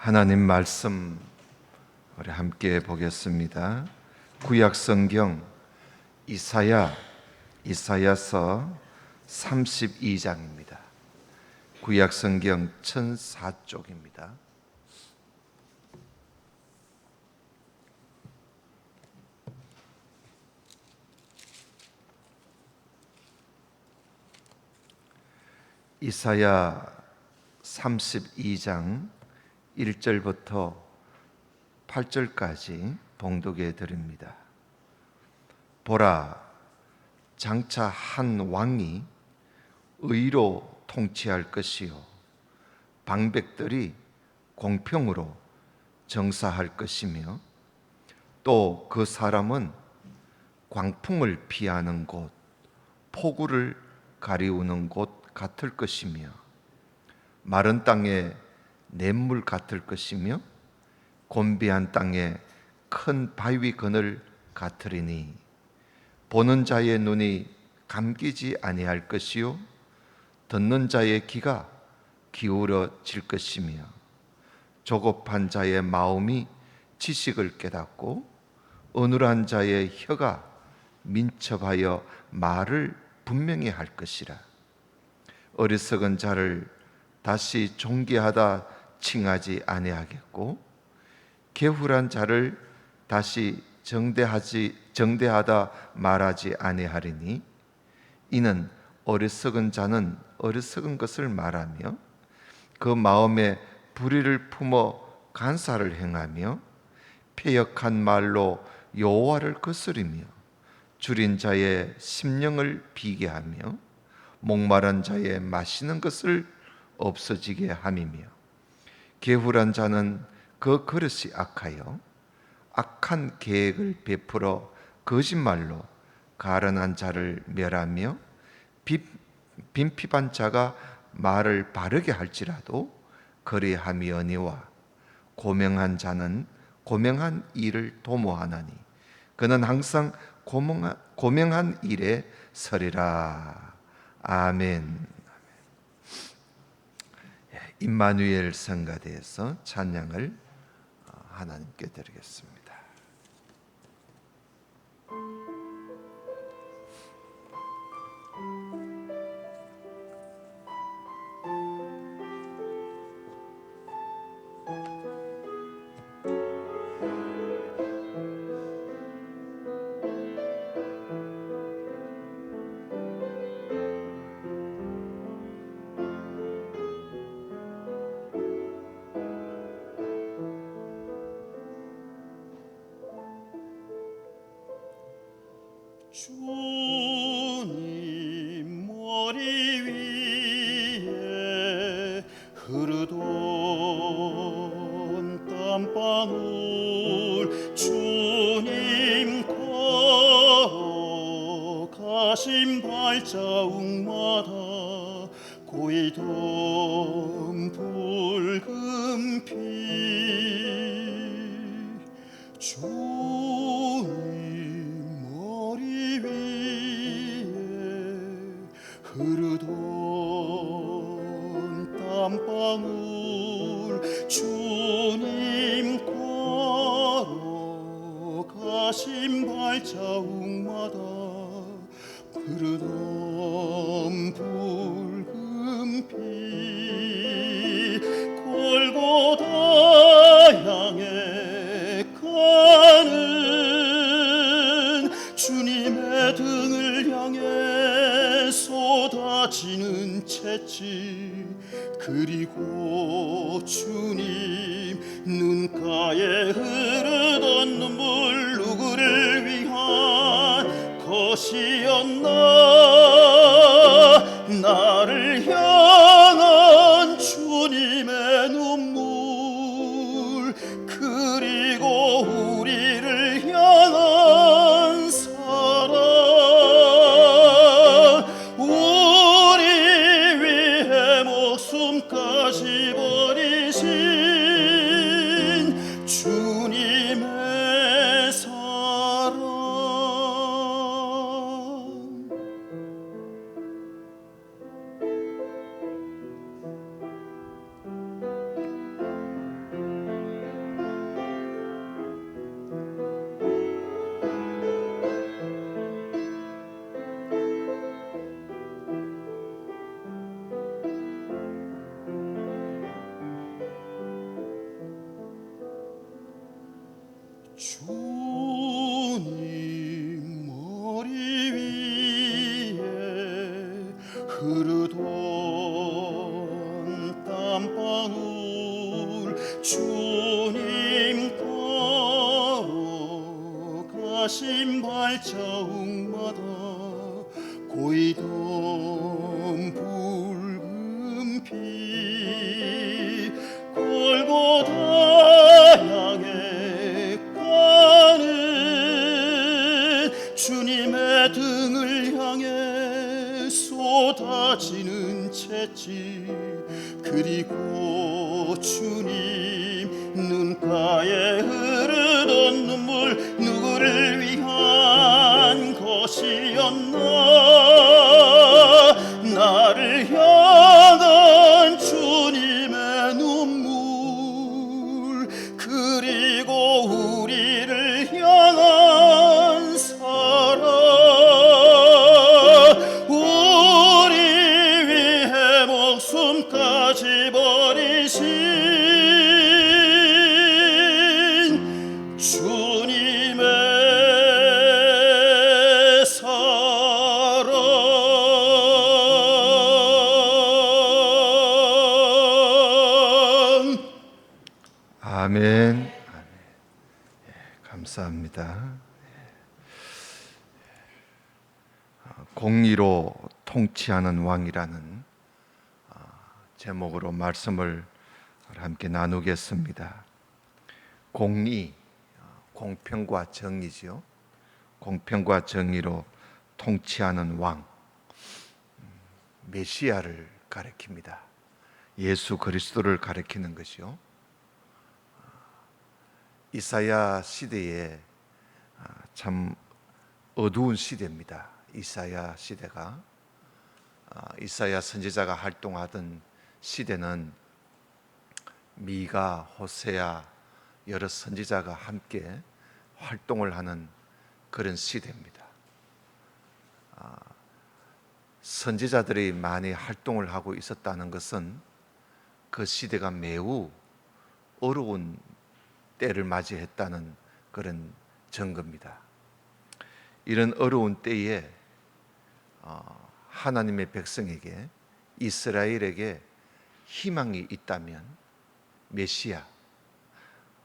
하나님 말씀 우리 함께 보겠습니다. 구약 성경 이사야서 32장입니다. 구약 성경 1004쪽입니다. 이사야 32장 1절부터 8절까지 봉독해 드립니다. 보라, 장차 한 왕이 의로 통치할 것이요 방백들이 공평으로 정사할 것이며 또 그 사람은 광풍을 피하는 곳, 폭우를 가리우는 곳 같을 것이며 마른 땅에 냇물 같을 것이며 곤비한 땅에 큰 바위 그늘 같으리니 보는 자의 눈이 감기지 아니할 것이요 듣는 자의 귀가 기울어질 것이며 조급한 자의 마음이 지식을 깨닫고 어눌한 자의 혀가 민첩하여 말을 분명히 할 것이라. 어리석은 자를 다시 존귀하다 칭하지 아니하겠고 게으른 자를 다시 정대하다 말하지 아니하리니 이는 어리석은 자는 어리석은 것을 말하며 그 마음에 불의를 품어 간사를 행하며 패역한 말로 여호와를 거스리며 줄인 자의 심령을 비게 하며 목마른 자의 마시는 것을 없어지게 함이며 게으른 자는 그 그릇이 악하여 악한 계획을 베풀어 거짓말로 가련한 자를 멸하며 빈핍한 자가 말을 바르게 할지라도 거리함이어니와 고명한 자는 고명한 일을 도모하나니 그는 항상 고명한 일에 서리라. 아멘. 임마누엘 성가대에서 찬양을 하나님께 드리겠습니다. 주님 머리 위에 흐르던 땀방울 주님 걸어가신 발자국마다 고이던 붉은 피 흐르던 땀방울 주님 걸어가신 발자국마다 흐르던 붉은 피 골고다 향해 가는 주님의 등을 향해 쏟아지는 채찍 그리고 주님 눈가에 흐르던 눈물 누구를 위한 것이었나 나를 향한 주님의 눈물 그리고 우리를 향한 사랑 우리 위해 목숨까지 버리신 주님의 사랑 주님 머리 위에 흐르던 땀방울 주님 걸어가신 발자국마다 고이던 붉은 피 골고다 향해 가는 주님의 등을 향해 쏟아지는 채찍 그리고 주님 눈가에 흐르던 눈물 누구를 위한 것이었나 나를 향한 주님의 눈물 그리고 우리를 향한 사랑 우리 위해 목숨까지 버리신 주님의 사랑 아멘. 아멘. 감사합니다. 공의로 통치하는 왕이라는 제목으로 말씀을 함께 나누겠습니다. 공의, 공평과 정의지요. 공평과 정의로 통치하는 왕, 메시아를 가리킵니다. 예수 그리스도를 가리키는 것이요. 이사야 시대에 참 어두운 시대입니다. 이사야 시대가 이사야 선지자가 활동하던 시대는 미가, 호세아 여러 선지자가 함께 활동을 하는 그런 시대입니다. 선지자들이 많이 활동을 하고 있었다는 것은 그 시대가 매우 어려운 때를 맞이했다는 그런 증거입니다. 이런 어려운 때에 하나님의 백성에게 이스라엘에게 희망이 있다면 메시아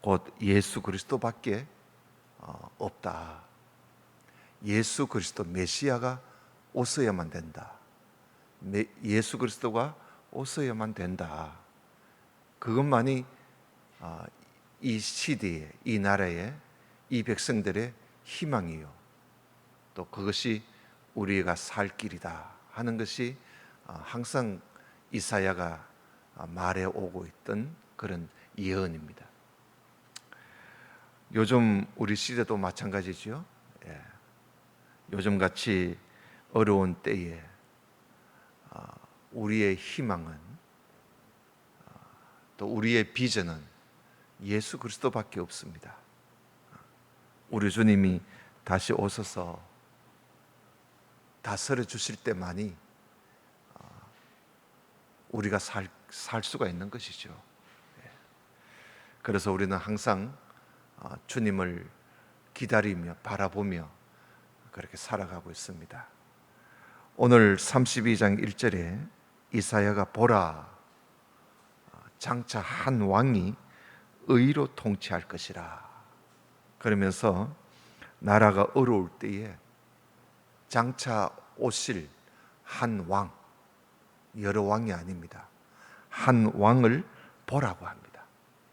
곧 예수 그리스도밖에 없다. 예수 그리스도 메시아가 오셔야만 된다. 예수 그리스도가 오셔야만 된다. 그것만이 이 시대에, 이 나라에, 이 백성들의 희망이요. 또 그것이 우리가 살 길이다 하는 것이 항상 이사야가 말해 오고 있던 그런 예언입니다. 요즘 우리 시대도 마찬가지죠. 요즘같이 어려운 때에 우리의 희망은 또 우리의 비전은 예수 그리스도밖에 없습니다. 우리 주님이 다시 오셔서 다스려 주실 때만이 우리가 살 수가 있는 것이죠. 그래서 우리는 항상 주님을 기다리며 바라보며 그렇게 살아가고 있습니다. 오늘 32장 1절에 이사야가 보라 장차 한 왕이 의로 통치할 것이라 그러면서 나라가 어려울 때에 장차 오실 한 왕, 여러 왕이 아닙니다. 한 왕을 보라고 합니다.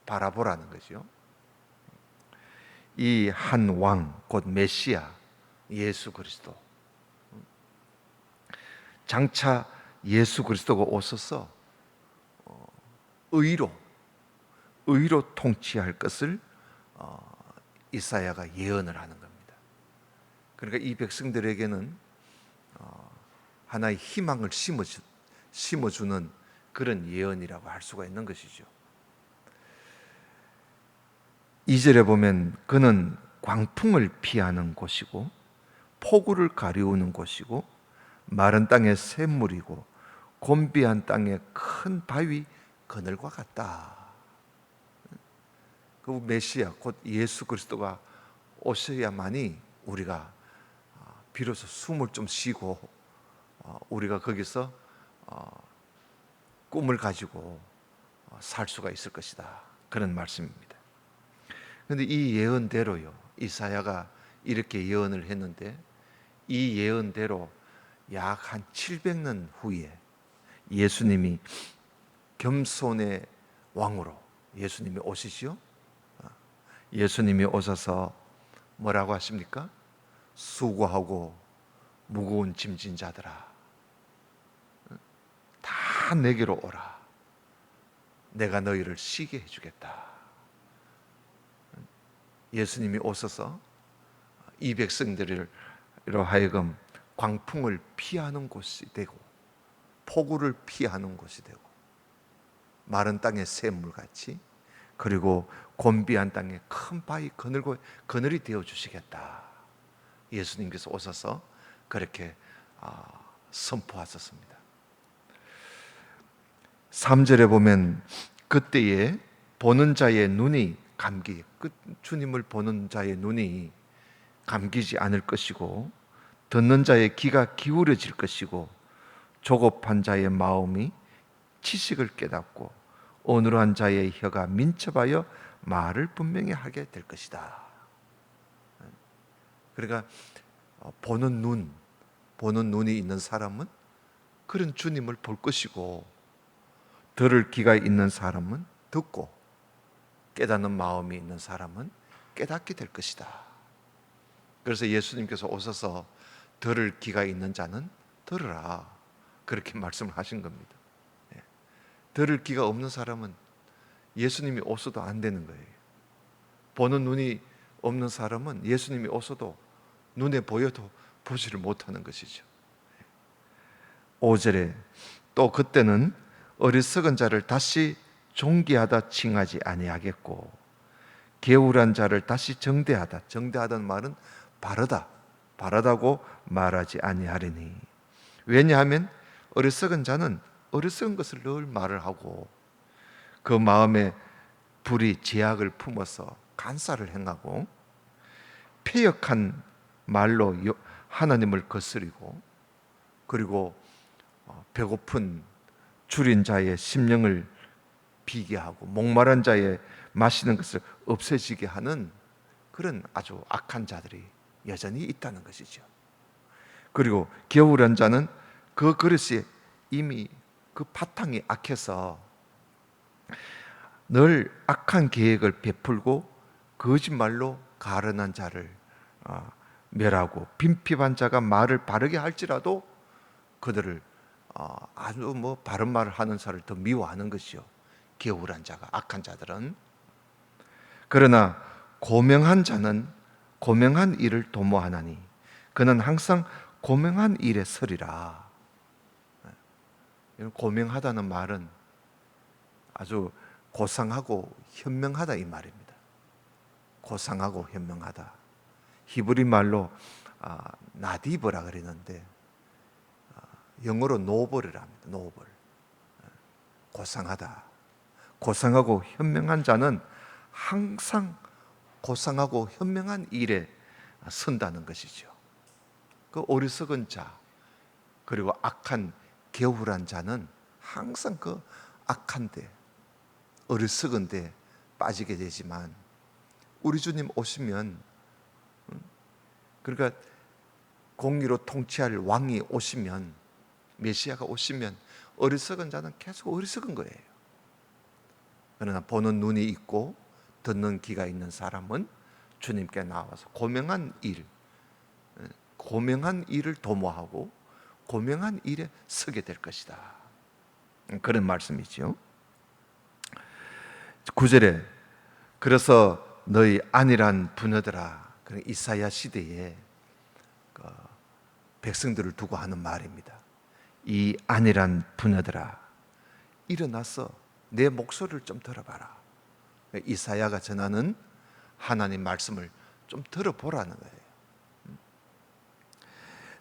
바라보라는 것이요. 이 한 왕, 곧 메시아, 예수 그리스도. 장차 예수 그리스도가 오셔서 의로 통치할 것을 이사야가 예언을 하는 겁니다. 그러니까 이 백성들에게는 하나의 희망을 심어주는 그런 예언이라고 할 수가 있는 것이죠. 2절에 보면 그는 광풍을 피하는 곳이고 폭우를 가리우는 곳이고 마른 땅의 샘물이고 곤비한 땅의 큰 바위 그늘과 같다. 그 메시아 곧 예수 그리스도가 오셔야만이 우리가 비로소 숨을 좀 쉬고 우리가 거기서 꿈을 가지고 살 수가 있을 것이다. 그런 말씀입니다. 그런데 이 예언대로요, 이사야가 이렇게 예언을 했는데 이 예언대로 약 한 700년 후에 예수님이 겸손의 왕으로 예수님이 오시지요. 예수님이 오셔서 뭐라고 하십니까? 수고하고 무거운 짐진 자들아, 다 내게로 오라. 내가 너희를 쉬게 해주겠다. 예수님이 오셔서 이 백성들로 하여금 광풍을 피하는 곳이 되고 폭우를 피하는 곳이 되고 마른 땅의 샘물같이 그리고 곤비한 땅에 큰 바위 그늘이 되어 주시겠다. 예수님께서 오셔서 그렇게 선포하셨습니다. 3절에 보면 그때에 보는 자의 눈이 주님을 보는 자의 눈이 감기지 않을 것이고 듣는 자의 귀가 기울여질 것이고 조급한 자의 마음이 지식을 깨닫고 어눌한 자의 혀가 민첩하여 말을 분명히 하게 될 것이다. 그러니까 보는 눈이 있는 사람은 그런 주님을 볼 것이고 들을 귀가 있는 사람은 듣고 깨닫는 마음이 있는 사람은 깨닫게 될 것이다. 그래서 예수님께서 오셔서 들을 귀가 있는 자는 들으라, 그렇게 말씀을 하신 겁니다. 들을 귀가 없는 사람은 예수님이 오셔도 안 되는 거예요. 보는 눈이 없는 사람은 예수님이 오셔도 눈에 보여도 보지를 못하는 것이죠. 5절에 또 그때는 어리석은 자를 다시 존귀하다 칭하지 아니하겠고 게으른 자를 다시 정대하다는 말은 바르다고 말하지 아니하리니 왜냐하면 어리석은 자는 어리석은 것을 늘 말을 하고 그 마음에 불이 제약을 품어서 간사를 행하고 패역한 말로 하나님을 거스리고 그리고 배고픈 줄인 자의 심령을 비게 하고 목마른 자의 마시는 것을 없애지게 하는 그런 아주 악한 자들이 여전히 있다는 것이죠. 그리고 게으른 자는 그 그릇이 이미 그 바탕이 악해서 늘 악한 계획을 베풀고 거짓말로 가련한 자를 멸하고 빈핍한 자가 말을 바르게 할지라도 그들을 아주 바른 말을 하는 사람을 더 미워하는 것이요. 게으른 자가, 악한 자들은. 그러나 고명한 자는 고명한 일을 도모하나니 그는 항상 고명한 일에 서리라. 고명하다는 말은 아주 고상하고 현명하다 이 말입니다. 고상하고 현명하다. 히브리 말로 나디브라 그러는데 영어로 노벌이라 합니다. 노벌. 고상하다. 고상하고 현명한 자는 항상 고상하고 현명한 일에 선다는 것이죠. 그 어리석은 자 그리고 악한 게으른 자는 항상 그 악한데 어리석은데 빠지게 되지만 우리 주님 오시면 그러니까 공의로 통치할 왕이 오시면 메시아가 오시면 어리석은 자는 계속 어리석은 거예요. 그러나 보는 눈이 있고 듣는 귀가 있는 사람은 주님께 나와서 고명한 일을 도모하고 고명한 일에 서게 될 것이다. 그런 말씀이죠. 9절에 그래서 너희 안일한 부녀들아, 이사야 시대에 백성들을 두고 하는 말입니다. 이 안일한 부녀들아, 일어나서 내 목소리를 좀 들어봐라. 이사야가 전하는 하나님 말씀을 좀 들어보라는 거예요.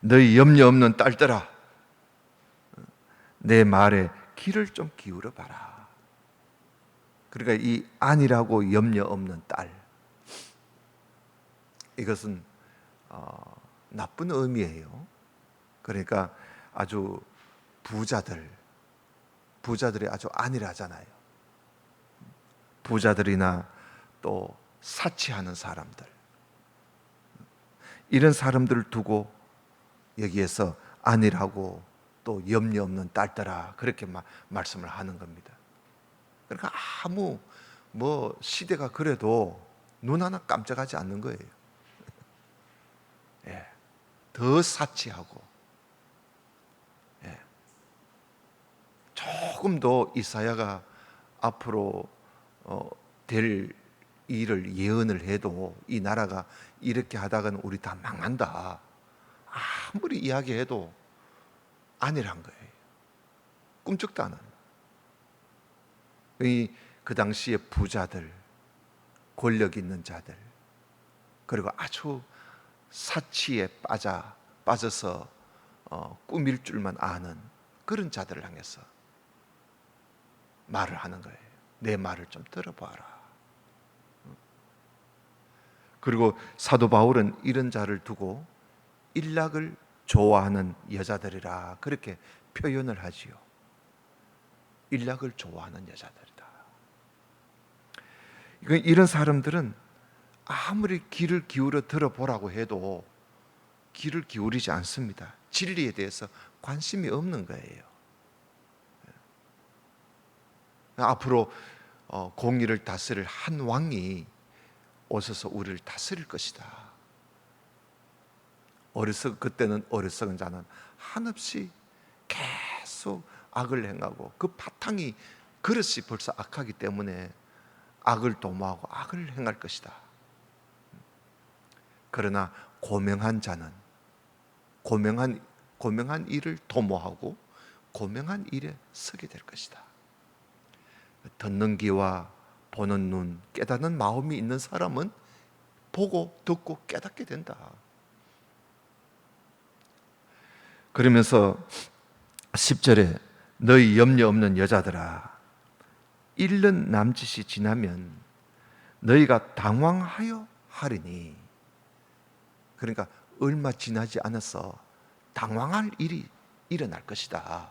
너희 염려 없는 딸들아, 내 말에 귀를 좀 기울여 봐라. 그러니까 이 안일하고 염려 없는 딸, 이것은 나쁜 의미예요. 그러니까 아주 부자들이 아주 안일하잖아요. 부자들이나 또 사치하는 사람들, 이런 사람들을 두고 여기에서 안일하고 또 염려 없는 딸들아, 그렇게 말씀을 하는 겁니다. 그러니까 아무 시대가 그래도 눈 하나 깜짝하지 않는 거예요. 예, 더 사치하고, 예, 조금 더 이사야가 앞으로 될 일을 예언을 해도 이 나라가 이렇게 하다가는 우리 다 망한다, 아무리 이야기해도 안일한 거예요. 꿈쩍도 안 합니다. 그 당시에 부자들, 권력 있는 자들, 그리고 아주 사치에 빠져서 꾸밀 줄만 아는 그런 자들을 향해서 말을 하는 거예요. 내 말을 좀 들어봐라. 그리고 사도 바울은 이런 자를 두고 일락을 좋아하는 여자들이라 그렇게 표현을 하지요. 일락을 좋아하는 여자들이다. 이런 사람들은 아무리 귀를 기울여 들어보라고 해도 귀를 기울이지 않습니다. 진리에 대해서 관심이 없는 거예요. 앞으로 공의를 다스릴 한 왕이 오셔서 우리를 다스릴 것이다. 그때는 어리석은 자는 한없이 계속 악을 행하고, 그 바탕이 그릇이 벌써 악하기 때문에 악을 도모하고 악을 행할 것이다. 그러나 고명한 자는 고명한 일을 도모하고 고명한 일에 서게 될 것이다. 듣는 귀와 보는 눈, 깨닫는 마음이 있는 사람은 보고 듣고 깨닫게 된다. 그러면서 10절에 너희 염려 없는 여자들아, 1년 남짓이 지나면 너희가 당황하여 하리니, 그러니까 얼마 지나지 않아서 당황할 일이 일어날 것이다.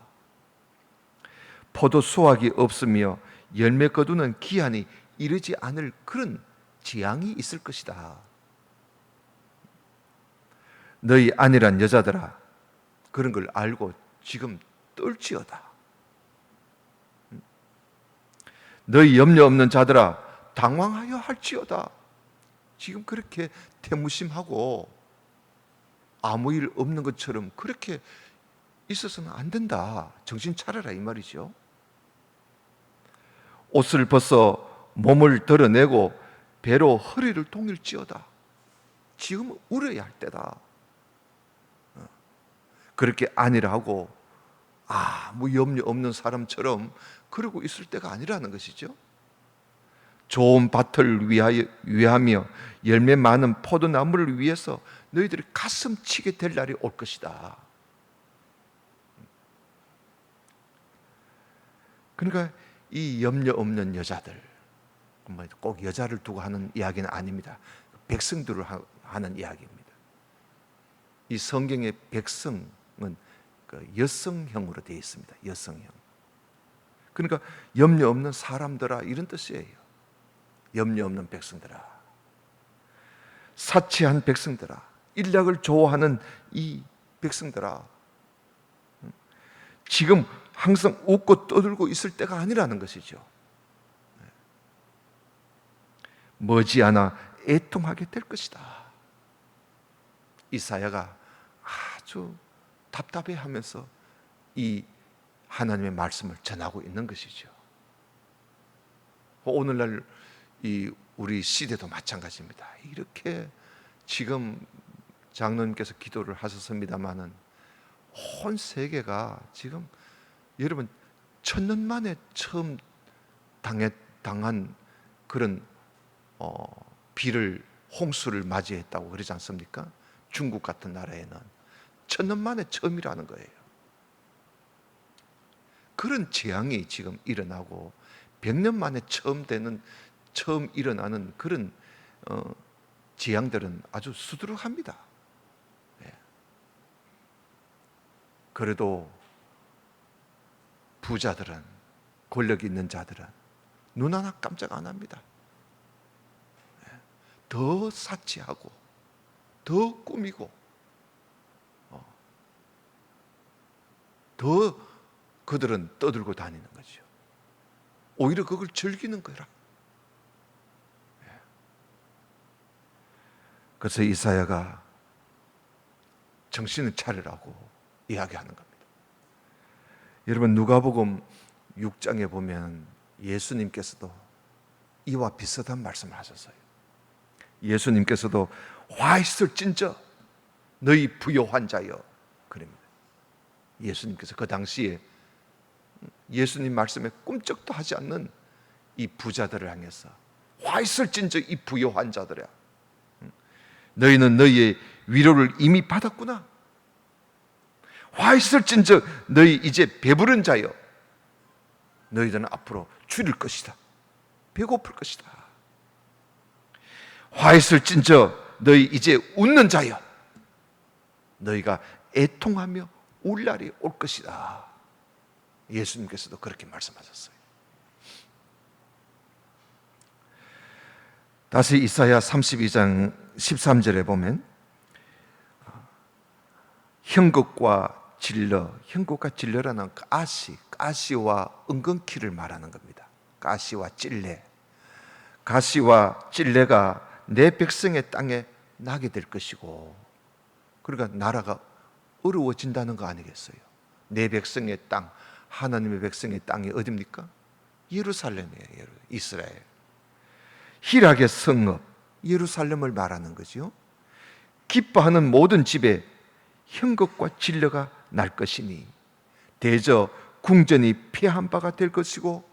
포도 수확이 없으며 열매 거두는 기한이 이르지 않을 그런 재앙이 있을 것이다. 너희 안일한 여자들아, 그런 걸 알고 지금 떨지어다. 너희 염려 없는 자들아, 당황하여 할지어다. 지금 그렇게 태무심하고 아무 일 없는 것처럼 그렇게 있어서는 안 된다. 정신 차려라, 이 말이죠. 옷을 벗어 몸을 드러내고 배로 허리를 동일지어다. 지금 울어야 할 때다. 그렇게 안일하고 아무 염려 없는 사람처럼 그러고 있을 때가 아니라는 것이죠. 좋은 밭을 위하며 열매 많은 포도나무를 위해서 너희들이 가슴 치게 될 날이 올 것이다. 그러니까 이 염려 없는 여자들, 꼭 여자를 두고 하는 이야기는 아닙니다. 백성들을 하는 이야기입니다. 이 성경의 백성은 그 여성형으로 되어 있습니다. 여성형. 그러니까 염려 없는 사람들아, 이런 뜻이에요. 염려 없는 백성들아, 사치한 백성들아, 일락을 좋아하는 이 백성들아, 지금 항상 웃고 떠들고 있을 때가 아니라는 것이죠. 머지않아 애통하게 될 것이다. 이사야가 아주 답답해하면서 이 하나님의 말씀을 전하고 있는 것이죠. 오늘날 우리 시대도 마찬가지입니다. 이렇게 지금 장로님께서 기도를 하셨습니다마는 온 세계가 지금, 여러분, 1000년 만에 처음 당한 그런 홍수를 맞이했다고 그러지 않습니까? 중국 같은 나라에는 1000년 만에 처음이라는 거예요. 그런 재앙이 지금 일어나고 100년 만에 처음 일어나는 그런 재앙들은 아주 수두룩합니다. 예. 그래도 부자들은, 권력 있는 자들은 눈 하나 깜짝 안 합니다. 예. 더 사치하고 더 꾸미고 더 그들은 떠들고 다니는 거죠. 오히려 그걸 즐기는 거라. 그래서 이사야가 정신을 차리라고 이야기하는 겁니다. 여러분, 누가복음 6장에 보면 예수님께서도 이와 비슷한 말씀을 하셨어요. 예수님께서도 화 있을진저 너희 부요한 자여, 그럽니다. 예수님께서 그 당시에 예수님 말씀에 꿈쩍도 하지 않는 이 부자들을 향해서 화 있을진저 이 부요한 자들아, 너희는 너희의 위로를 이미 받았구나. 화 있을진저 너희 이제 배부른 자여, 너희들은 앞으로 줄일 것이다. 배고플 것이다. 화 있을진저 너희 이제 웃는 자여, 너희가 애통하며 울 날이 올 것이다. 예수님께서도 그렇게 말씀하셨어요. 다시 이사야 32장 13절에 보면 형극과 질러, 형극과 질러라는 가시와 은근키를 말하는 겁니다. 가시와 찔레, 가시와 찔레가 내 백성의 땅에 나게 될 것이고, 그러니까 나라가 어려워진다는 거 아니겠어요? 내 백성의 땅, 하나님의 백성의 땅이 어디입니까? 예루살렘이에요. 이스라엘. 희락의 성읍 예루살렘을 말하는 거죠. 기뻐하는 모든 집에 형극과 질려가 날 것이니 대저 궁전이 피한 바가 될 것이고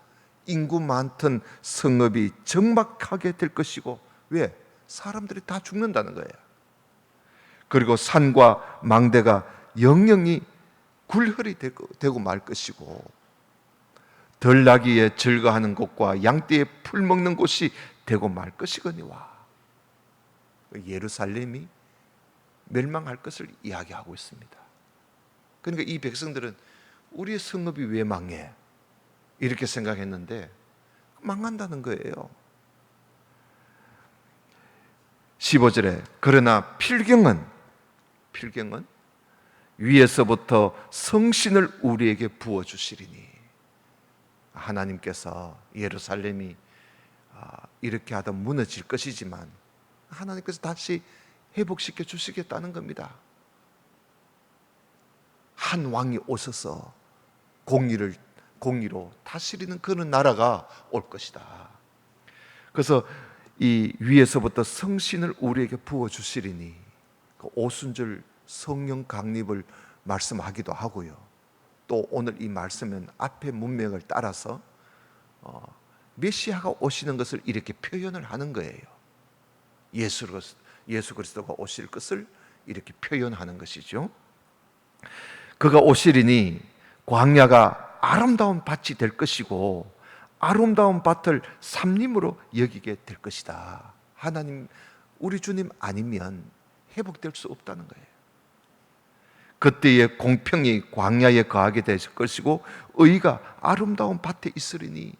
인구 많던 성읍이 적막하게 될 것이고. 왜? 사람들이 다 죽는다는 거예요. 그리고 산과 망대가 영영이 굴혈이 되고 말 것이고, 덜나기에 즐거하는 곳과 양떼에 풀 먹는 곳이 되고 말 것이거니와. 예루살렘이 멸망할 것을 이야기하고 있습니다. 그러니까 이 백성들은 우리의 성읍이 왜 망해? 이렇게 생각했는데 망한다는 거예요. 15절에 그러나 필경은 위에서부터 성신을 우리에게 부어주시리니, 하나님께서 예루살렘이 이렇게 하다 무너질 것이지만 하나님께서 다시 회복시켜 주시겠다는 겁니다. 한 왕이 오셔서 공의로 다스리는 그런 나라가 올 것이다. 그래서 이 위에서부터 성신을 우리에게 부어주시리니, 그 오순절 성령 강립을 말씀하기도 하고요. 또 오늘 이 말씀은 앞의 문맥을 따라서 메시아가 오시는 것을 이렇게 표현을 하는 거예요. 예수 그리스도가 오실 것을 이렇게 표현하는 것이죠. 그가 오시리니 광야가 아름다운 밭이 될 것이고 아름다운 밭을 삼림으로 여기게 될 것이다. 하나님, 우리 주님 아니면 회복될 수 없다는 거예요. 그때에 공평이 광야에 거하게 될 것이고 의가 아름다운 밭에 있으리니,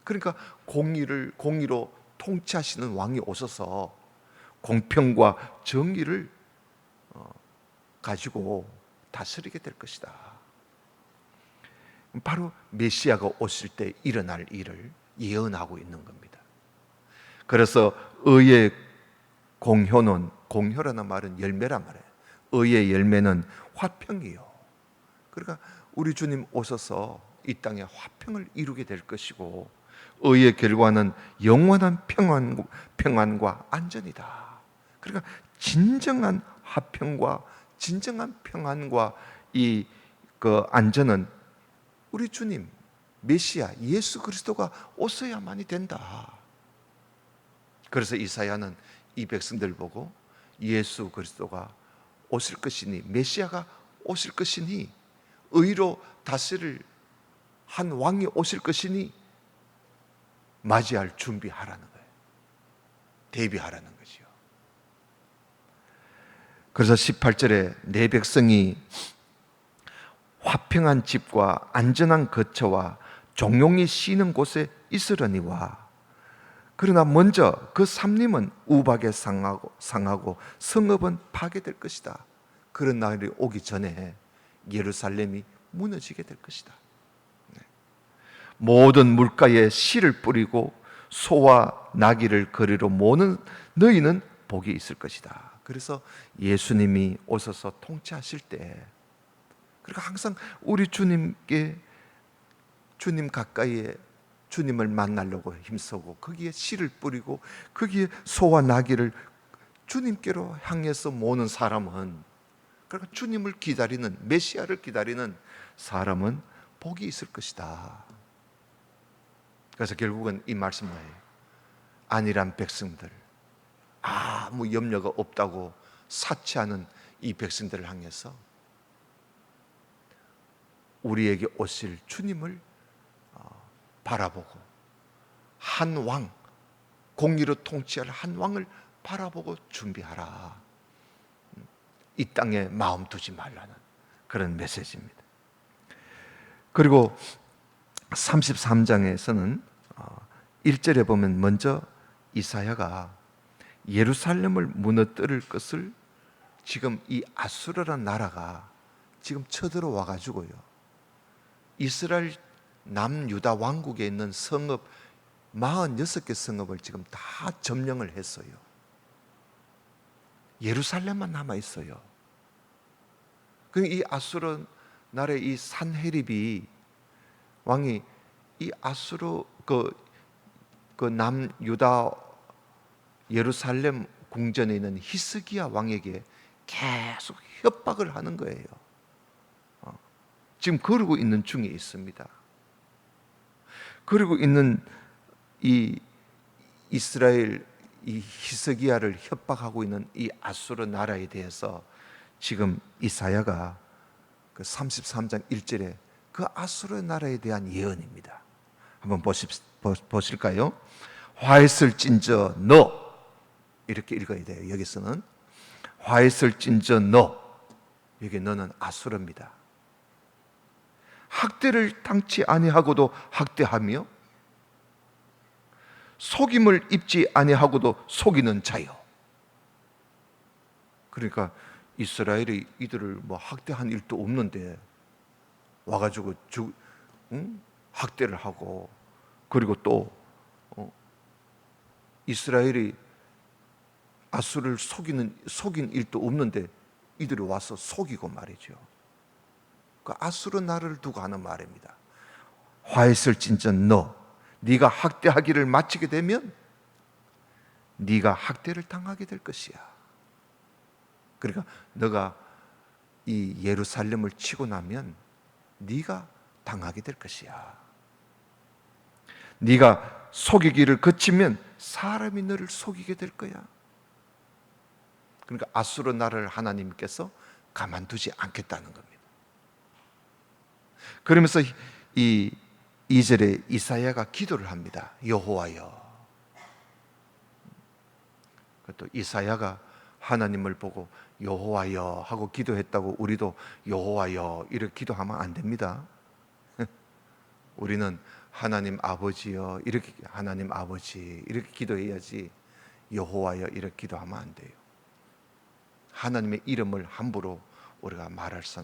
그러니까 공의로 통치하시는 왕이 오셔서 공평과 정의를 가지고 다스리게 될 것이다. 바로 메시아가 오실 때 일어날 일을 예언하고 있는 겁니다. 그래서 의의 공효라는 말은 열매란 말이에요. 의의 열매는 화평이요. 그러니까 우리 주님 오셔서 이 땅에 화평을 이루게 될 것이고, 의의 결과는 영원한 평안과 안전이다. 그러니까 진정한 화평과 진정한 평안과 이 안전은 우리 주님 메시아 예수 그리스도가 오셔야만이 된다. 그래서 이사야는 이 백성들 보고 예수 그리스도가 오실 것이니, 메시아가 오실 것이니, 의로 다스릴 한 왕이 오실 것이니 맞이할 준비하라는 거예요. 대비하라는 거죠. 그래서 18절에 내 백성이 화평한 집과 안전한 거처와 종용이 쉬는 곳에 있으려니와 그러나 먼저 그 삽림은 우박에 상하고 성읍은 파괴될 것이다. 그런 날이 오기 전에 예루살렘이 무너지게 될 것이다. 모든 물가에 씨를 뿌리고 소와 나귀를 거리로 모는 너희는 복이 있을 것이다. 그래서 예수님이 오셔서 통치하실 때, 그러니까 항상 우리 주님께, 주님 가까이에 주님을 만나려고 힘쓰고 거기에 씨를 뿌리고 거기에 소와 나귀를 주님께로 향해서 모는 사람은, 그러니까 주님을 기다리는, 메시아를 기다리는 사람은 복이 있을 것이다. 그래서 결국은 이 말씀 뭐예요? 안일한 백성들, 아무 염려가 없다고 사치하는 이 백성들을 향해서 우리에게 오실 주님을 바라보고 한 왕, 공의로 통치할 한 왕을 바라보고 준비하라. 이 땅에 마음 두지 말라는 그런 메시지입니다. 그리고 33장에서는 1절에 보면 먼저 이사야가 예루살렘을 무너뜨릴 것을 지금 이 아수르라는 나라가 지금 쳐들어와 가지고요, 이스라엘 남유다 왕국에 있는 성읍 46개 성읍을 지금 다 점령을 했어요. 예루살렘만 남아 있어요. 이 아수르 나라의 이 산헤립이 왕이 이 아수르 그 남유다 예루살렘 궁전에 있는 히스기야 왕에게 계속 협박을 하는 거예요. 지금 그러고 있는 중에 있습니다. 그리고 있는 이 이스라엘 이 히스기야를 협박하고 있는 이 아수르 나라에 대해서 지금 이사야가 그 33장 1절에 그 아수르 나라에 대한 예언입니다. 한번 보실까요? 화했을진저 너, 이렇게 읽어야 돼요. 여기서는 화했을진저 너, 여기 너는 아수르입니다. 학대를 당치 아니하고도 학대하며 속임을 입지 아니하고도 속이는 자요. 그러니까 이스라엘이 이들을 뭐 학대한 일도 없는데 와가지고 학대를 하고, 그리고 또 이스라엘이 아수르를 속인 일도 없는데 이들이 와서 속이고 말이죠. 그 아수르 나라를 두고 하는 말입니다. 화했을진저 너, 네가 학대하기를 마치게 되면 네가 학대를 당하게 될 것이야. 그러니까 너가 이 예루살렘을 치고 나면 네가 당하게 될 것이야. 네가 속이기를 그치면 사람이 너를 속이게 될 거야. 그러니까 아수르 나라를 하나님께서 가만두지 않겠다는 겁니다. 그러면서 이 2절에 이사야가 기도를 합니다. 여호와여. 또 이사야가 하나님을 보고 여호와여 하고 기도했다고 우리도 여호와여 이렇게 기도하면 안 됩니다. 우리는 하나님 아버지여 이렇게, 하나님 아버지 이렇게 기도해야지 여호와여 이렇게 기도하면 안 돼요. 하나님의 이름을 함부로 우리가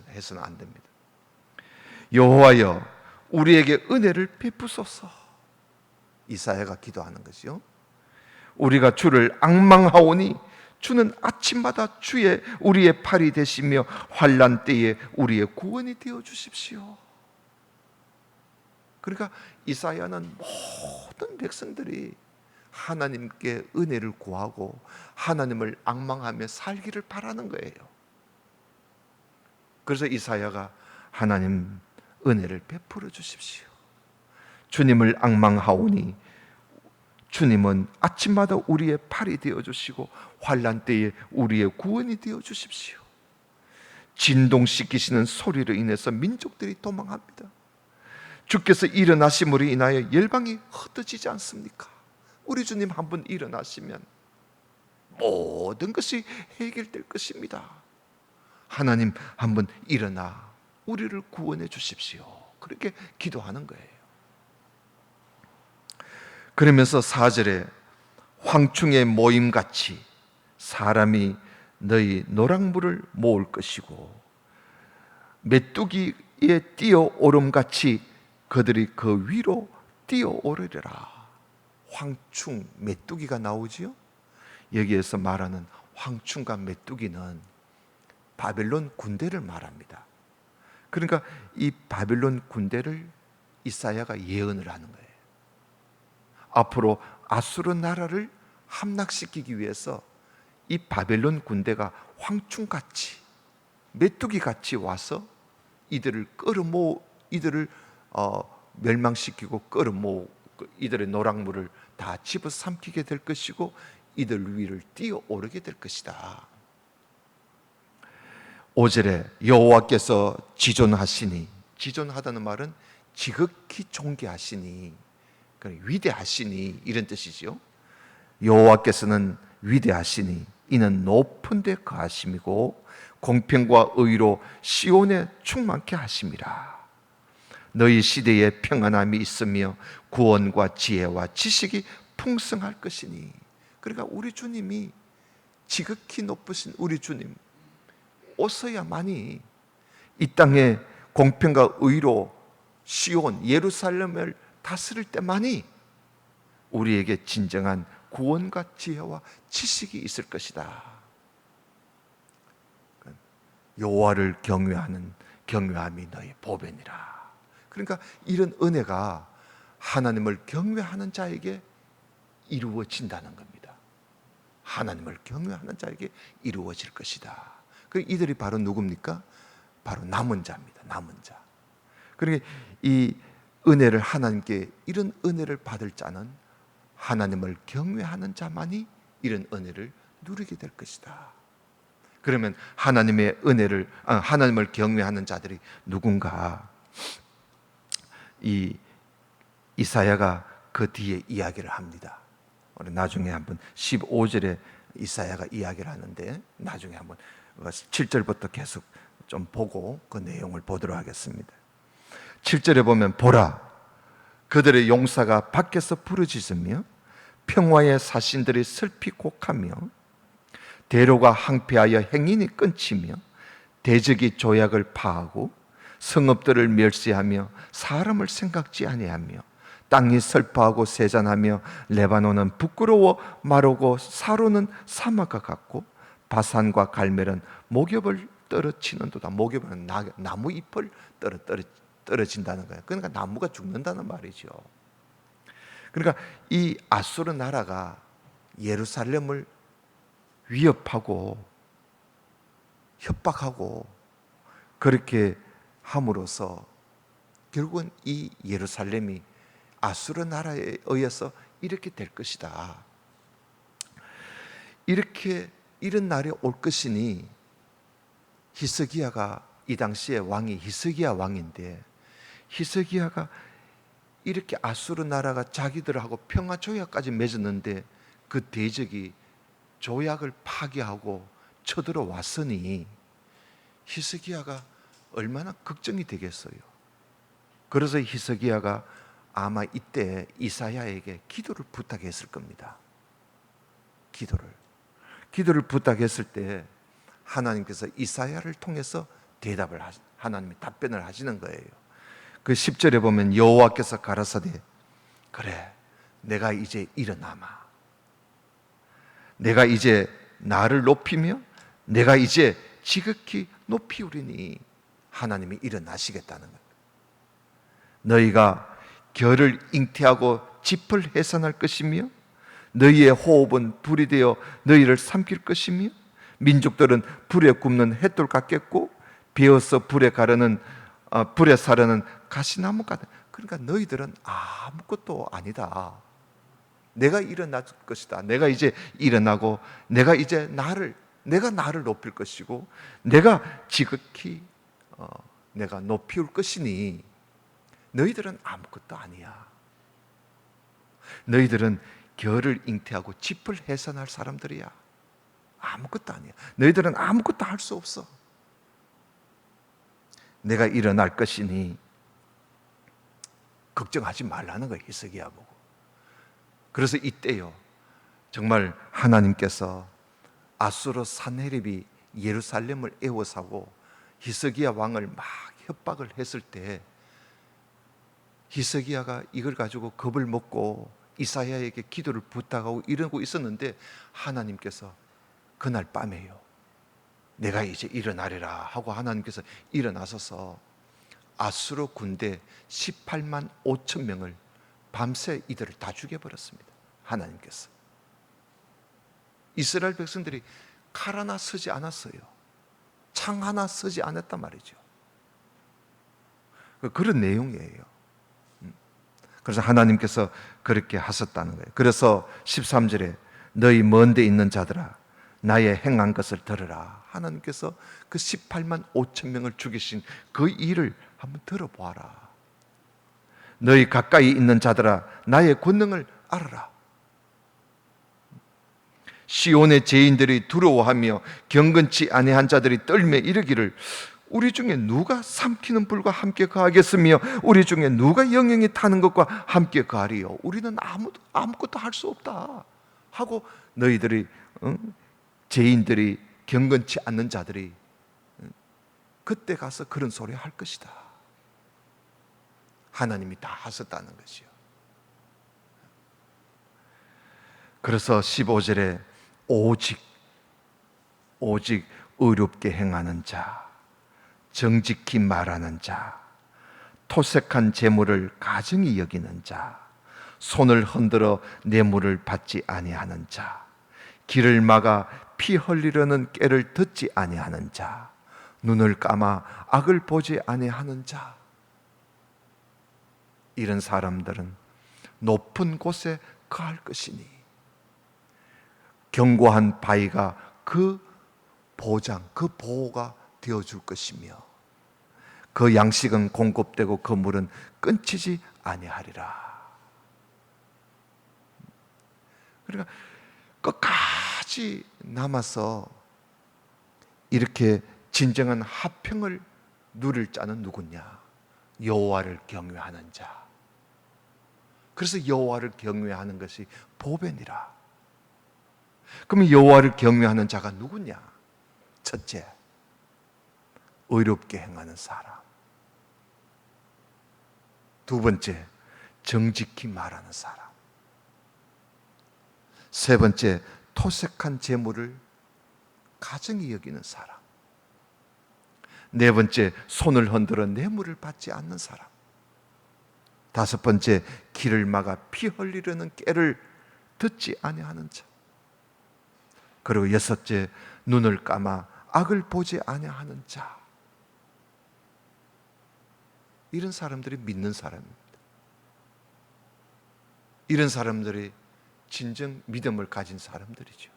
해서는 안 됩니다. 여호와여 우리에게 은혜를 베푸소서. 이사야가 기도하는 것이요. 우리가 주를 앙망하오니 주는 아침마다 우리의 팔이 되시며 환난 때에 우리의 구원이 되어 주십시오. 그러니까 이사야는 모든 백성들이 하나님께 은혜를 구하고 하나님을 앙망하며 살기를 바라는 거예요. 그래서 이사야가 하나님 은혜를 베풀어 주십시오. 주님을 앙망하오니 주님은 아침마다 우리의 팔이 되어 주시고 환난 때에 우리의 구원이 되어 주십시오. 진동시키시는 소리로 인해서 민족들이 도망합니다. 주께서 일어나심으로 인하여 열방이 흩어지지 않습니까? 우리 주님 한 번 일어나시면 모든 것이 해결될 것입니다. 하나님 한번 일어나 우리를 구원해 주십시오. 그렇게 기도하는 거예요. 그러면서 4절에 황충의 모임같이 사람이 너희 노랑물을 모을 것이고 메뚜기에 뛰어오름같이 그들이 그 위로 뛰어오르리라. 황충, 메뚜기가 나오지요. 여기에서 말하는 황충과 메뚜기는 바벨론 군대를 말합니다. 그러니까 이 바벨론 군대를 이사야가 예언을 하는 거예요. 앞으로 아수르 나라를 함락시키기 위해서 이 바벨론 군대가 황충같이 메뚜기같이 와서 이들을 멸망시키고 끌어모으고 이들의 노랑물을 다 집어삼키게 될 것이고 이들 위를 뛰어오르게 될 것이다. 5절에 여호와께서 지존하시니, 지존하다는 말은 지극히 존귀하시니, 위대하시니 이런 뜻이죠. 여호와께서는 위대하시니 이는 높은 데 거하심이고 공평과 의로 시온에 충만케 하심이라. 너희 시대에 평안함이 있으며 구원과 지혜와 지식이 풍성할 것이니. 그러니까 우리 주님이 지극히 높으신 우리 주님 오셔야만이 이 땅에 공평과 의로 시온 예루살렘을 다스릴 때만이 우리에게 진정한 구원과 지혜와 지식이 있을 것이다. 여호와를 경외하는 경외함이 너희 보배니라. 그러니까 이런 은혜가 하나님을 경외하는 자에게 이루어진다는 겁니다. 하나님을 경외하는 자에게 이루어질 것이다. 이들이 바로 누굽니까? 바로 남은 자입니다. 남은 자. 그러니까 이 은혜를 하나님께 이런 은혜를 받을 자는 하나님을 경외하는 자만이 이런 은혜를 누리게 될 것이다. 그러면 하나님의 은혜를 하나님을 경외하는 자들이 누군가? 이 이사야가 그 뒤에 이야기를 합니다. 우리 나중에 한번 15절에 이사야가 이야기를 하는데 나중에 한번 7절부터 계속 좀 보고 그 내용을 보도록 하겠습니다. 7절에 보면 보라 그들의 용사가 밖에서 부르짖으며 평화의 사신들이 슬피 곡하며 대로가 항폐하여 행인이 끊치며 대적이 조약을 파하고 성읍들을 멸시하며 사람을 생각지 아니하며 땅이 슬퍼하고 세잔하며 레바논은 부끄러워 마르고 사로는 사막과 같고 바산과 갈멜은 목엽을 떨어치는도다. 목엽은 나무 잎을 떨어진다는 거예요. 그러니까 나무가 죽는다는 말이죠. 그러니까 이 아수르 나라가 예루살렘을 위협하고 협박하고 그렇게 함으로써 결국은 이 예루살렘이 아수르 나라에 의해서 이렇게 될 것이다. 이런 날이 올 것이니 히스기야가 이 당시에 왕이 히스기야 왕인데 히스기야가 이렇게 아수르 나라가 자기들하고 평화 조약까지 맺었는데 그 대적이 조약을 파기하고 쳐들어왔으니 히스기야가 얼마나 걱정이 되겠어요. 그래서 히스기야가 아마 이때 이사야에게 기도를 부탁했을 겁니다. 기도를 부탁했을 때 하나님께서 이사야를 통해서 하나님이 답변을 하시는 거예요. 그 10절에 보면 여호와께서 가라사대 그래 내가 이제 일어나마 내가 이제 나를 높이며 내가 이제 지극히 높이우리니 하나님이 일어나시겠다는 거예요. 너희가 결을 잉태하고 짚을 해산할 것이며 너희의 호흡은 불이 되어 너희를 삼킬 것이며 민족들은 불에 굽는 햇돌 같겠고 베어서 불에 사르는 가시나무 같다. 그러니까 너희들은 아무것도 아니다. 내가 일어날 것이다. 내가 이제 일어나고 내가 이제 내가 나를 높일 것이고 내가 지극히 내가 높이울 것이니 너희들은 아무것도 아니야. 너희들은 결을 잉태하고 짚을 해산할 사람들이야. 아무것도 아니야. 너희들은 아무것도 할 수 없어. 내가 일어날 것이니 걱정하지 말라는 거예요, 히스기야 보고. 그래서 이때요, 정말 하나님께서 아수르 산헤립이 예루살렘을 에워싸고 히스기야 왕을 막 협박을 했을 때 히스기야가 이걸 가지고 겁을 먹고 이사야에게 기도를 부탁하고 이러고 있었는데 하나님께서 그날 밤에요, 내가 이제 일어나리라 하고 하나님께서 일어나셔서 아수르 군대 18만 5천 명을 밤새 이들을 다 죽여버렸습니다. 하나님께서. 이스라엘 백성들이 칼 하나 쓰지 않았어요. 창 하나 쓰지 않았단 말이죠. 그런 내용이에요. 그래서 하나님께서 그렇게 하셨다는 거예요. 그래서 13절에 너희 먼 데 있는 자들아 나의 행한 것을 들으라. 하나님께서 그 18만 5천 명을 죽이신 그 일을 한번 들어보아라. 너희 가까이 있는 자들아 나의 권능을 알아라. 시온의 죄인들이 두려워하며 경건치 아니한 자들이 떨며 이르기를 우리 중에 누가 삼키는 불과 함께 거하겠으며 우리 중에 누가 영영이 타는 것과 함께 거하리요. 우리는 아무것도 할 수 없다 하고 너희들이 죄인들이 경건치 않는 자들이 그때 가서 그런 소리 할 것이다. 하나님이 다 하셨다는 것이요. 그래서 15절에 오직 의롭게 행하는 자, 정직히 말하는 자, 토색한 재물을 가증히 여기는 자, 손을 흔들어 뇌물을 받지 아니하는 자, 길을 막아 피 흘리려는 꾀를 듣지 아니하는 자, 눈을 감아 악을 보지 아니하는 자. 이런 사람들은 높은 곳에 거할 것이니 견고한 바위가 그 보장, 그 보호가 되어줄 것이며 그 양식은 공급되고 그 물은 끊기지 아니하리라. 그러니까 끝까지 남아서 이렇게 진정한 화평을 누릴 자는 누구냐? 여호와를 경외하는 자. 그래서 여호와를 경외하는 것이 보배니라. 그러면 여호와를 경외하는 자가 누구냐? 첫째, 의롭게 행하는 사람. 두 번째, 정직히 말하는 사람. 세 번째, 토색한 재물을 가증히 여기는 사람. 네 번째, 손을 흔들어 뇌물을 받지 않는 사람. 다섯 번째, 길을 막아 피 흘리려는 꾀를 듣지 아니하는 자. 그리고 여섯째, 눈을 감아 악을 보지 아니하는 자. 이런 사람들이 믿는 사람입니다. 이런 사람들이 진정 믿음을 가진 사람들이죠.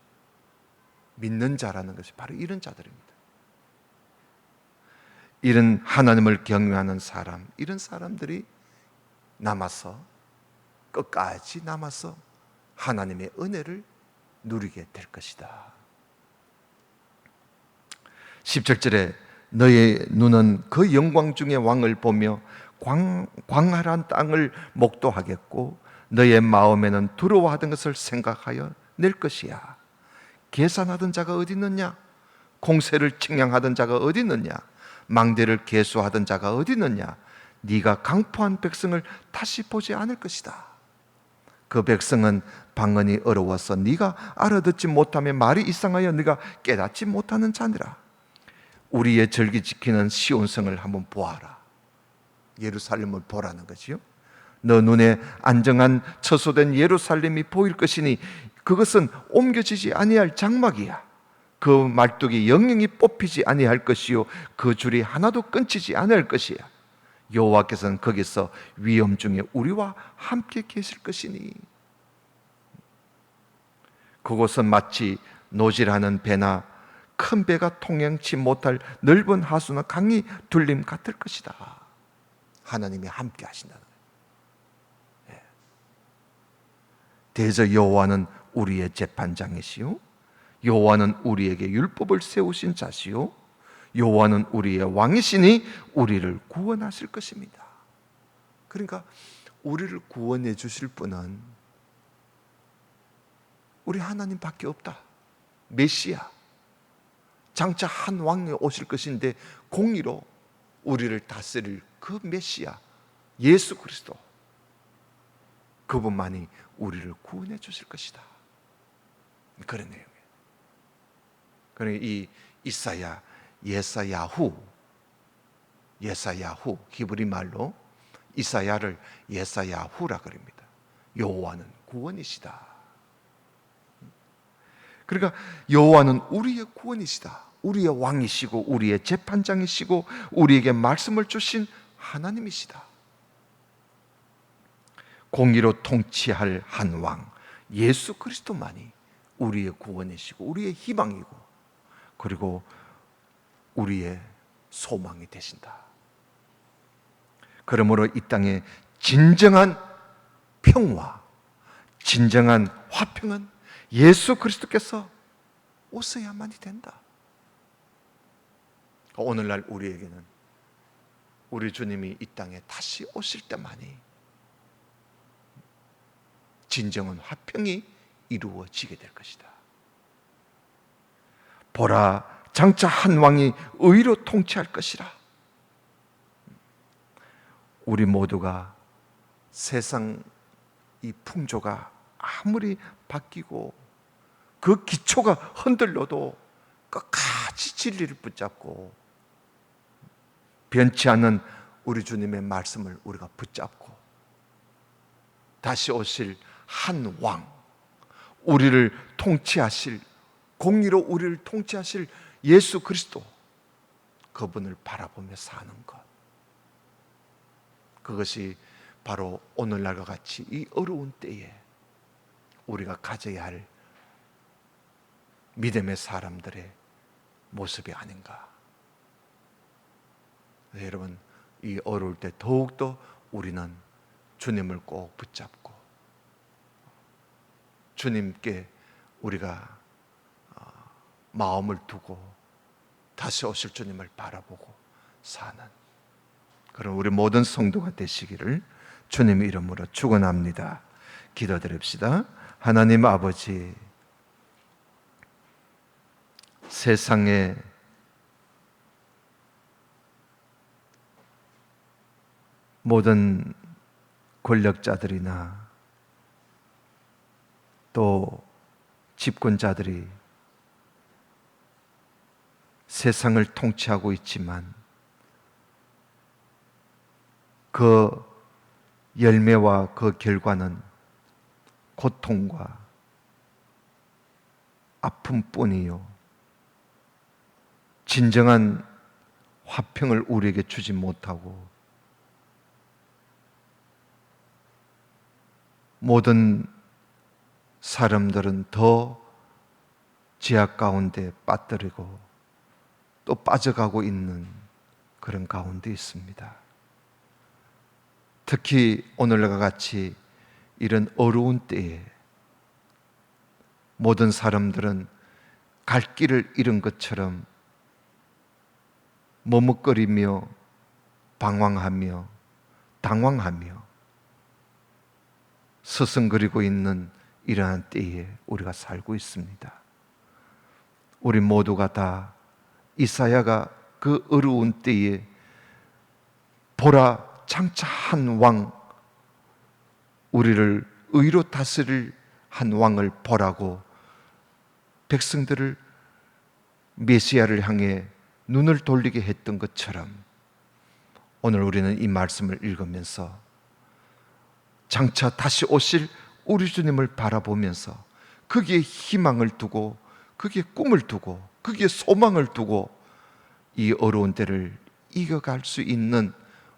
믿는 자라는 것이 바로 이런 자들입니다. 이런 하나님을 경외하는 사람, 이런 사람들이 남아서 끝까지 남아서 하나님의 은혜를 누리게 될 것이다. 17절에 너의 눈은 그 영광 중의 왕을 보며 광활한 땅을 목도하겠고 너의 마음에는 두려워하던 것을 생각하여 낼 것이야. 계산하던 자가 어디 있느냐? 공세를 측량하던 자가 어디 있느냐? 망대를 계수하던 자가 어디 있느냐? 네가 강포한 백성을 다시 보지 않을 것이다. 그 백성은 방언이 어려워서 네가 알아듣지 못하며 말이 이상하여 네가 깨닫지 못하는 자니라. 우리의 절기 지키는 시온성을 한번 보아라. 예루살렘을 보라는 것이요. 너 눈에 안정한 처소된 예루살렘이 보일 것이니 그것은 옮겨지지 아니할 장막이야. 그 말뚝이 영영이 뽑히지 아니할 것이요 그 줄이 하나도 끊기지 아니할 것이야. 여호와께서는 거기서 위험 중에 우리와 함께 계실 것이니 그곳은 마치 노질하는 배나 큰 배가 통행치 못할 넓은 하수나 강이 둘림 같을 것이다. 하나님이 함께 하신다는 거예요. 대저 여호와는 우리의 재판장이시요 여호와는 우리에게 율법을 세우신 자시요 여호와는 우리의 왕이시니 우리를 구원하실 것입니다. 그러니까 우리를 구원해 주실 분은 우리 하나님밖에 없다. 메시아, 장차 한 왕이 오실 것인데 공의로 우리를 다스릴 그 메시아 예수 그리스도, 그분만이 우리를 구원해 주실 것이다. 그런 내용이에요. 그러니까 이 이사야, 예사야후, 히브리 말로 이사야를 예사야후라 그럽니다. 여호와는 구원이시다. 그러니까 여호와는 우리의 구원이시다. 우리의 왕이시고 우리의 재판장이시고 우리에게 말씀을 주신 하나님이시다. 공의로 통치할 한 왕 예수 그리스도만이 우리의 구원이시고 우리의 희망이고 그리고 우리의 소망이 되신다. 그러므로 이 땅에 진정한 평화, 진정한 화평은 예수 그리스도께서 오셔야만이 된다. 오늘날 우리에게는 우리 주님이 이 땅에 다시 오실 때만이 진정한 화평이 이루어지게 될 것이다. 보라, 장차 한 왕이 의로 통치할 것이라. 우리 모두가 세상 이 풍조가 아무리 바뀌고 그 기초가 흔들려도 끝까지 진리를 붙잡고 변치 않는 우리 주님의 말씀을 우리가 붙잡고 다시 오실 한 왕, 우리를 통치하실, 공의로 우리를 통치하실 예수 그리스도, 그분을 바라보며 사는 것, 그것이 바로 오늘날과 같이 이 어려운 때에 우리가 가져야 할 믿음의 사람들의 모습이 아닌가. 여러분, 이 어려울 때 더욱더 우리는 주님을 꼭 붙잡고 주님께 우리가 마음을 두고 다시 오실 주님을 바라보고 사는 그런 우리 모든 성도가 되시기를 주님 이름으로 축원합니다. 기도드립시다. 하나님 아버지, 세상에 모든 권력자들이나 또 집권자들이 세상을 통치하고 있지만 그 열매와 그 결과는 고통과 아픔뿐이요, 진정한 화평을 우리에게 주지 못하고 모든 사람들은 더 죄악 가운데 빠뜨리고 또 빠져가고 있는 그런 가운데 있습니다. 특히 오늘과 같이 이런 어려운 때에 모든 사람들은 갈 길을 잃은 것처럼 머뭇거리며 방황하며 당황하며 서성거리고 있는 이러한 때에 우리가 살고 있습니다. 우리 모두가 다 이사야가 그 어려운 때에 보라, 장차 한 왕, 우리를 의로 다스릴 한 왕을 보라고 백성들을 메시아를 향해 눈을 돌리게 했던 것처럼 오늘 우리는 이 말씀을 읽으면서 장차 다시 오실 우리 주님을 바라보면서 거기에 희망을 두고 거기에 꿈을 두고 거기에 소망을 두고 이 어려운 때를 이겨갈 수 있는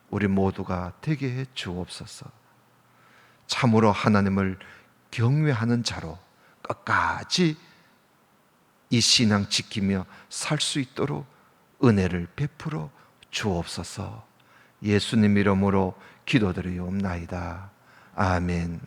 우리 모두가 되게 해 주옵소서. 참으로 하나님을 경외하는 자로 끝까지 이 신앙 지키며 살 수 있도록 은혜를 베풀어 주옵소서. 예수님 이름으로 기도드리옵나이다. 아멘.